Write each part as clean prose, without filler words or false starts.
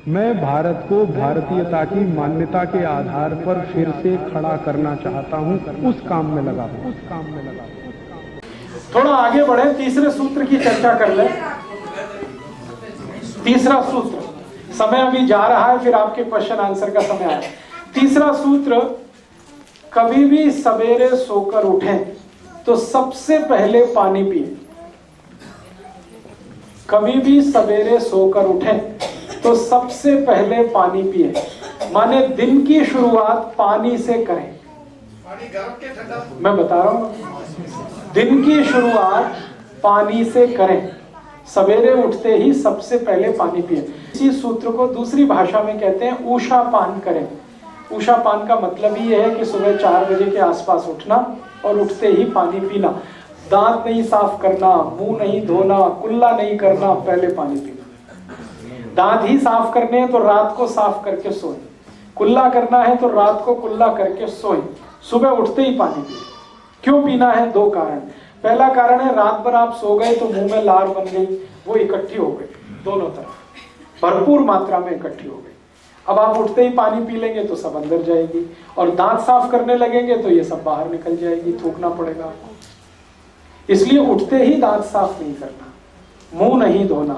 मैं भारत को भारतीयता की मान्यता के आधार पर फिर से खड़ा करना चाहता हूं, उस काम में लगा हूं। थोड़ा आगे बढ़े, तीसरे सूत्र की चर्चा कर ले। तीसरा सूत्र, समय अभी जा रहा है, फिर आपके क्वेश्चन आंसर का समय आए। तीसरा सूत्र, कभी भी सवेरे सोकर उठें तो सबसे पहले पानी पिए। कभी भी सवेरे सोकर उठें तो सबसे पहले पानी पिए, माने दिन की शुरुआत पानी से करें। मैं बता रहा हूं, दिन की शुरुआत पानी से करें। सवेरे उठते ही सबसे पहले पानी पिए। इसी सूत्र को दूसरी भाषा में कहते हैं ऊषा पान करें। ऊषा पान का मतलब ही है कि सुबह 4 बजे के आसपास उठना और उठते ही पानी पीना। दांत नहीं साफ करना, मुंह नहीं धोना, कुल्ला नहीं करना, पहले पानी पीना। दांत ही साफ करने हैं तो रात को साफ करके सोएं। कुल्ला करना है तो रात को कुल्ला करके सोएं। सुबह उठते ही पानी पिए। क्यों पीना है? 2 कारण। पहला कारण है, रात भर आप सो गए तो मुंह में लार बन गई, वो इकट्ठी हो गई, दोनों तरफ भरपूर मात्रा में इकट्ठी हो गई। अब आप उठते ही पानी पी लेंगे तो सब अंदर जाएगी, और दांत साफ करने लगेंगे तो ये सब बाहर निकल जाएगी, थूकना पड़ेगा आपको। इसलिए उठते ही दांत साफ नहीं करना, मुंह नहीं धोना,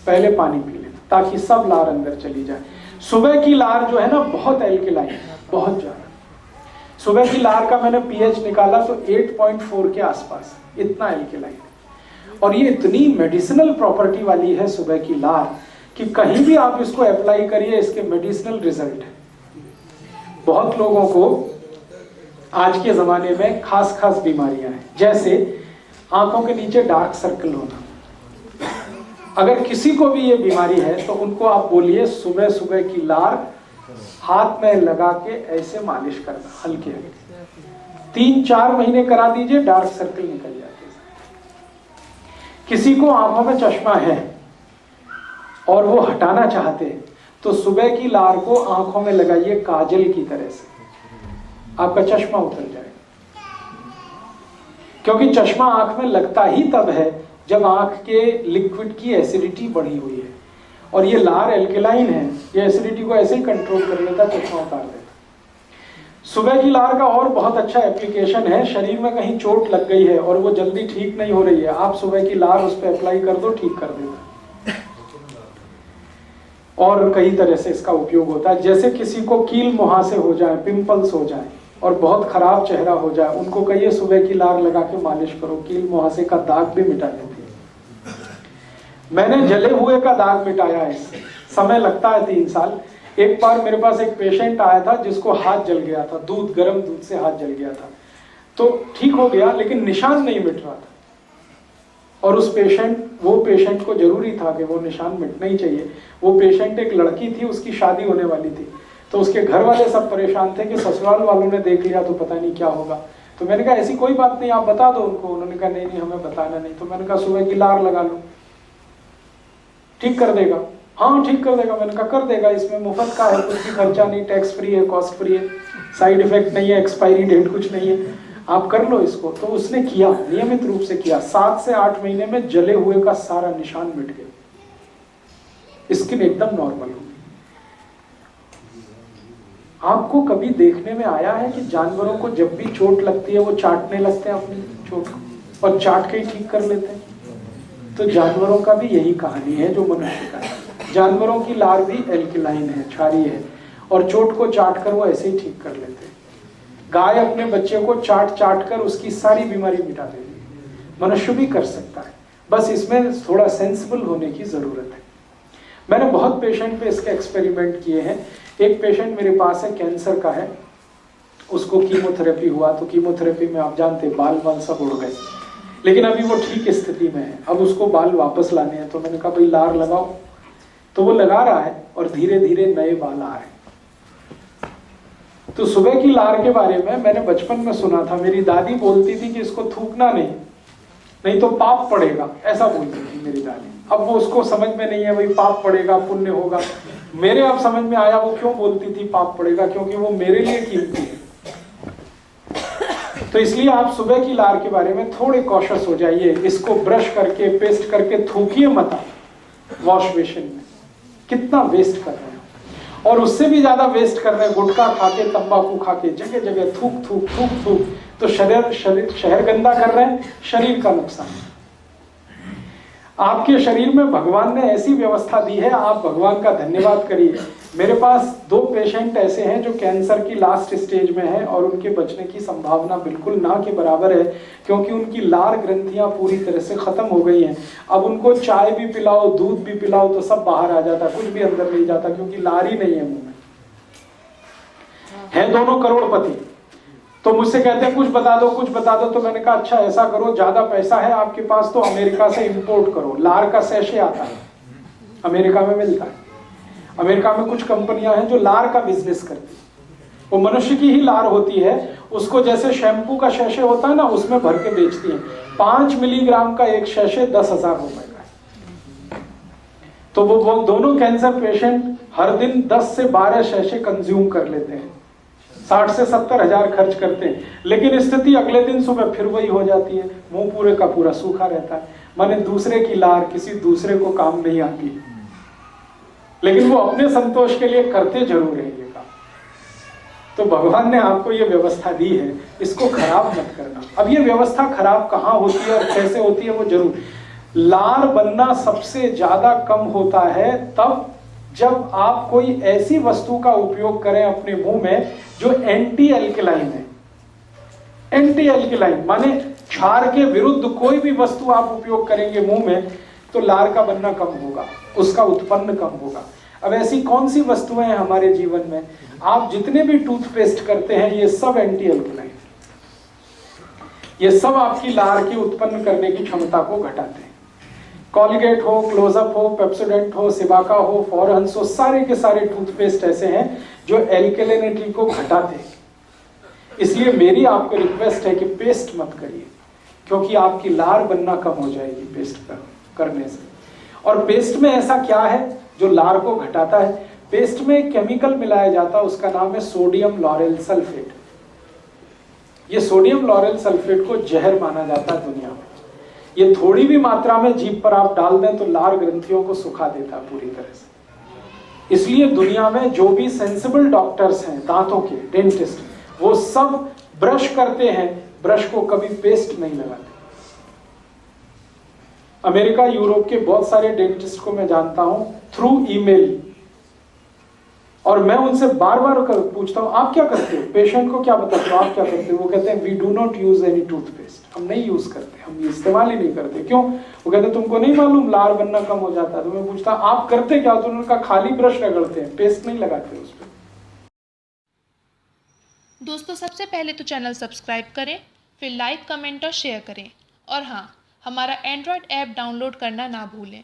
पहले पानी पी लेना ताकि सब लार अंदर चली जाए। सुबह की लार जो है ना, बहुत एल्कलाइन है, बहुत ज्यादा। सुबह की लार का मैंने पीएच निकाला तो 8.4 के आसपास, इतना एल्कलाइन है। और ये इतनी मेडिसिनल प्रॉपर्टी वाली है सुबह की लार कि कहीं भी आप इसको अप्लाई करिए, इसके मेडिसिनल रिजल्ट है। बहुत लोगों को आज के जमाने में खास खास बीमारियां हैं, जैसे आंखों के नीचे डार्क सर्कल होना। अगर किसी को भी ये बीमारी है तो उनको आप बोलिए सुबह सुबह की लार हाथ में लगा के ऐसे मालिश करना, हल्के हल्के 3-4 महीने करा दीजिए, डार्क सर्कल निकल जाते हैं। किसी को आंखों में चश्मा है और वो हटाना चाहते हैं तो सुबह की लार को आंखों में लगाइए काजल की तरह से, आपका चश्मा उतर जाएगा। क्योंकि चश्मा आंख में लगता ही तब है जब आंख के लिक्विड की एसिडिटी बढ़ी हुई है, और ये लार एल्कलाइन है, ये एसिडिटी को ऐसे ही कंट्रोल कर लेता, चश्मा उतार देता। सुबह की लार का और बहुत अच्छा एप्लीकेशन है, शरीर में कहीं चोट लग गई है और वो जल्दी ठीक नहीं हो रही है, आप सुबह की लार उस पर अप्लाई कर दो, ठीक कर देता। और कई तरह से इसका उपयोग होता है। जैसे किसी को कील मुहासे हो जाए, पिंपल्स हो जाए और बहुत खराब चेहरा हो जाए, उनको कहिए सुबह की लार लगा के मालिश करो, कील मुहासे का दाग भी मिटा देती है। मैंने जले हुए का दाग मिटाया है, समय लगता है 3 साल। एक बार मेरे पास एक पेशेंट आया था जिसको हाथ जल गया था, गर्म दूध से हाथ जल गया था, तो ठीक हो गया लेकिन निशान नहीं मिट रहा था। और वो पेशेंट को जरूरी था कि वो निशान मिटना ही चाहिए। वो पेशेंट एक लड़की थी, उसकी शादी होने वाली थी, तो उसके घर वाले सब परेशान थे कि ससुराल वालों ने देख लिया तो पता नहीं क्या होगा। तो मैंने कहा ऐसी कोई बात नहीं, आप बता दो उनको। उन्होंने कहा नहीं हमें बताना नहीं। तो मैंने कहा सुबह की लार लगा लो, ठीक कर देगा। हाँ ठीक कर देगा। मैंने कहा कर देगा, इसमें मुफ्त का है, कुछ भी खर्चा नहीं, टैक्स फ्री है, कॉस्ट फ्री है, साइड इफेक्ट नहीं है, एक्सपायरी डेट कुछ नहीं है, आप कर लो इसको। तो उसने किया, नियमित रूप से किया। 7 से 8 महीने में जले हुए का सारा निशान मिट गया, स्किन एकदम नॉर्मल हो गई। आपको कभी देखने में आया है कि जानवरों को जब भी चोट लगती है वो चाटने लगते हैं अपनी चोट को, और चाट के ही ठीक कर लेते हैं? तो जानवरों का भी यही कहानी है जो मनुष्य का है। जानवरों की लार भी एल्कलाइन है, क्षारीय है, और चोट को चाट कर वो ऐसे ही ठीक कर लेते हैं। गाय अपने बच्चे को चाट कर उसकी सारी बीमारी मिटा देती है। मनुष्य भी कर सकता है, बस इसमें थोड़ा सेंसिबल होने की जरूरत है। मैंने बहुत पेशेंट पे इसके एक्सपेरिमेंट किए हैं। एक पेशेंट मेरे पास है, कैंसर का है, उसको कीमोथेरेपी हुआ। तो कीमोथेरेपी में आप जानते बाल सब उड़ गए, लेकिन अभी वो ठीक स्थिति में है। अब उसको बाल वापस लाने हैं, तो मैंने कहा भाई लार लगाओ। तो वो लगा रहा है और धीरे धीरे नए बाल आ रहे हैं। तो सुबह की लार के बारे में मैंने बचपन में सुना था, मेरी दादी बोलती थी कि इसको थूकना नहीं तो पाप पड़ेगा, ऐसा बोलती थी मेरी दादी। अब वो उसको समझ में नहीं है भाई पाप पड़ेगा पुण्य होगा। मेरे अब समझ में आया वो क्यों बोलती थी पाप पड़ेगा, क्योंकि वो मेरे लिए कीमती है। तो इसलिए आप सुबह की लार के बारे में थोड़े कॉशियस हो जाइए। इसको ब्रश करके पेस्ट करके थूकिए मत, वॉश बेसिन में कितना वेस्ट कर रहे हैं। और उससे भी ज्यादा वेस्ट कर रहे हैं, गुटखा खा के, तंबाकू खा के, जगह जगह थूक थूक थूक थूक, तो शहर गंदा कर रहे हैं, शरीर का नुकसान। आपके शरीर में भगवान ने ऐसी व्यवस्था दी है, आप भगवान का धन्यवाद करिए। मेरे पास 2 पेशेंट ऐसे हैं जो कैंसर की लास्ट स्टेज में हैं और उनके बचने की संभावना बिल्कुल ना के बराबर है, क्योंकि उनकी लार ग्रंथियां पूरी तरह से खत्म हो गई हैं। अब उनको चाय भी पिलाओ, दूध भी पिलाओ तो सब बाहर आ जाता, कुछ भी अंदर नहीं जाता, क्योंकि लार ही नहीं है मुंह में। हैं दोनों करोड़पति, तो मुझसे कहते हैं कुछ बता दो, कुछ बता दो। तो मैंने कहा अच्छा ऐसा करो, ज्यादा पैसा है आपके पास तो अमेरिका से इंपोर्ट करो। लार का सैशे आता है, अमेरिका में मिलता है। अमेरिका में कुछ कंपनियां हैं जो लार का बिजनेस करती है, वो मनुष्य की ही लार होती है, उसको जैसे शैम्पू का सैशे होता है ना, उसमें भर के बेचती है। 5 मिलीग्राम का एक सैशे 10,000 रुपए का है। तो वो दोनों कैंसर पेशेंट हर दिन 10 से 12 सैशे कंज्यूम कर लेते हैं, 60 से 70 हजार खर्च करते हैं। लेकिन स्थिति अगले दिन सुबह फिर वही हो जाती है, मुंह पूरे का पूरा सूखा रहता है। माने दूसरे की लार किसी दूसरे को काम नहीं आती, लेकिन वो अपने संतोष के लिए करते जरूर है ये काम। तो भगवान ने आपको ये व्यवस्था दी है, इसको खराब मत करना। अब ये व्यवस्था खराब कहाँ होती है और कैसे होती है वो जरूर, लार बनना सबसे ज्यादा कम होता है तब जब आप कोई ऐसी वस्तु का उपयोग करें अपने मुंह में जो एंटी एल्कलाइन है। एंटी एल्कलाइन माने क्षार के विरुद्ध कोई भी वस्तु आप उपयोग करेंगे मुंह में तो लार का बनना कम होगा, उसका उत्पन्न कम होगा। अब ऐसी कौन सी वस्तुएं हैं हमारे जीवन में, आप जितने भी टूथपेस्ट करते हैं ये सब एंटी एल्कलाइन, ये सब आपकी लार के उत्पन्न करने की क्षमता को घटाते हैं। कॉलगेट हो, क्लोजअप हो, पेप्सोडेंट हो, सिबाका हो, फॉरहंस हो, सारे के सारे टूथपेस्ट ऐसे हैं जो एल्कलिनिटी को घटाते हैं। इसलिए मेरी आपको रिक्वेस्ट है कि पेस्ट मत करिए, क्योंकि आपकी लार बनना कम हो जाएगी पेस्ट करने से। और पेस्ट में ऐसा क्या है जो लार को घटाता है? पेस्ट में एक केमिकल मिलाया जाता है, उसका नाम है सोडियम लॉरेल सल्फेट। ये सोडियम लॉरेल सल्फेट को जहर माना जाता है दुनिया में। ये थोड़ी भी मात्रा में जीभ पर आप डाल दें तो लार ग्रंथियों को सुखा देता है पूरी तरह से। इसलिए दुनिया में जो भी सेंसिबल डॉक्टर्स हैं दांतों के, डेंटिस्ट, वो सब ब्रश करते हैं, ब्रश को कभी पेस्ट नहीं लगाते। अमेरिका, यूरोप के बहुत सारे डेंटिस्ट को मैं जानता हूं थ्रू ईमेल, और मैं उनसे बार बार पूछता हूं आप क्या करते हो, पेशेंट को क्या बताते हो, आप क्या करते हो? वो कहते हैं we do not use any toothpaste, हम नहीं यूज करते, हम इस्तेमाल ही नहीं करते। क्यों? वो कहते हैं तुमको नहीं मालूम लार बनना कम हो जाता है। तो मैं पूछता आप करते क्या? तो उन्होंने कहा खाली ब्रश रगड़ते हैं, पेस्ट नहीं लगाते उस पर। दोस्तों सबसे पहले तो चैनल सब्सक्राइब करें, फिर लाइक, कमेंट और शेयर करें, और हाँ, हमारा एंड्रॉयड ऐप डाउनलोड करना ना भूलें।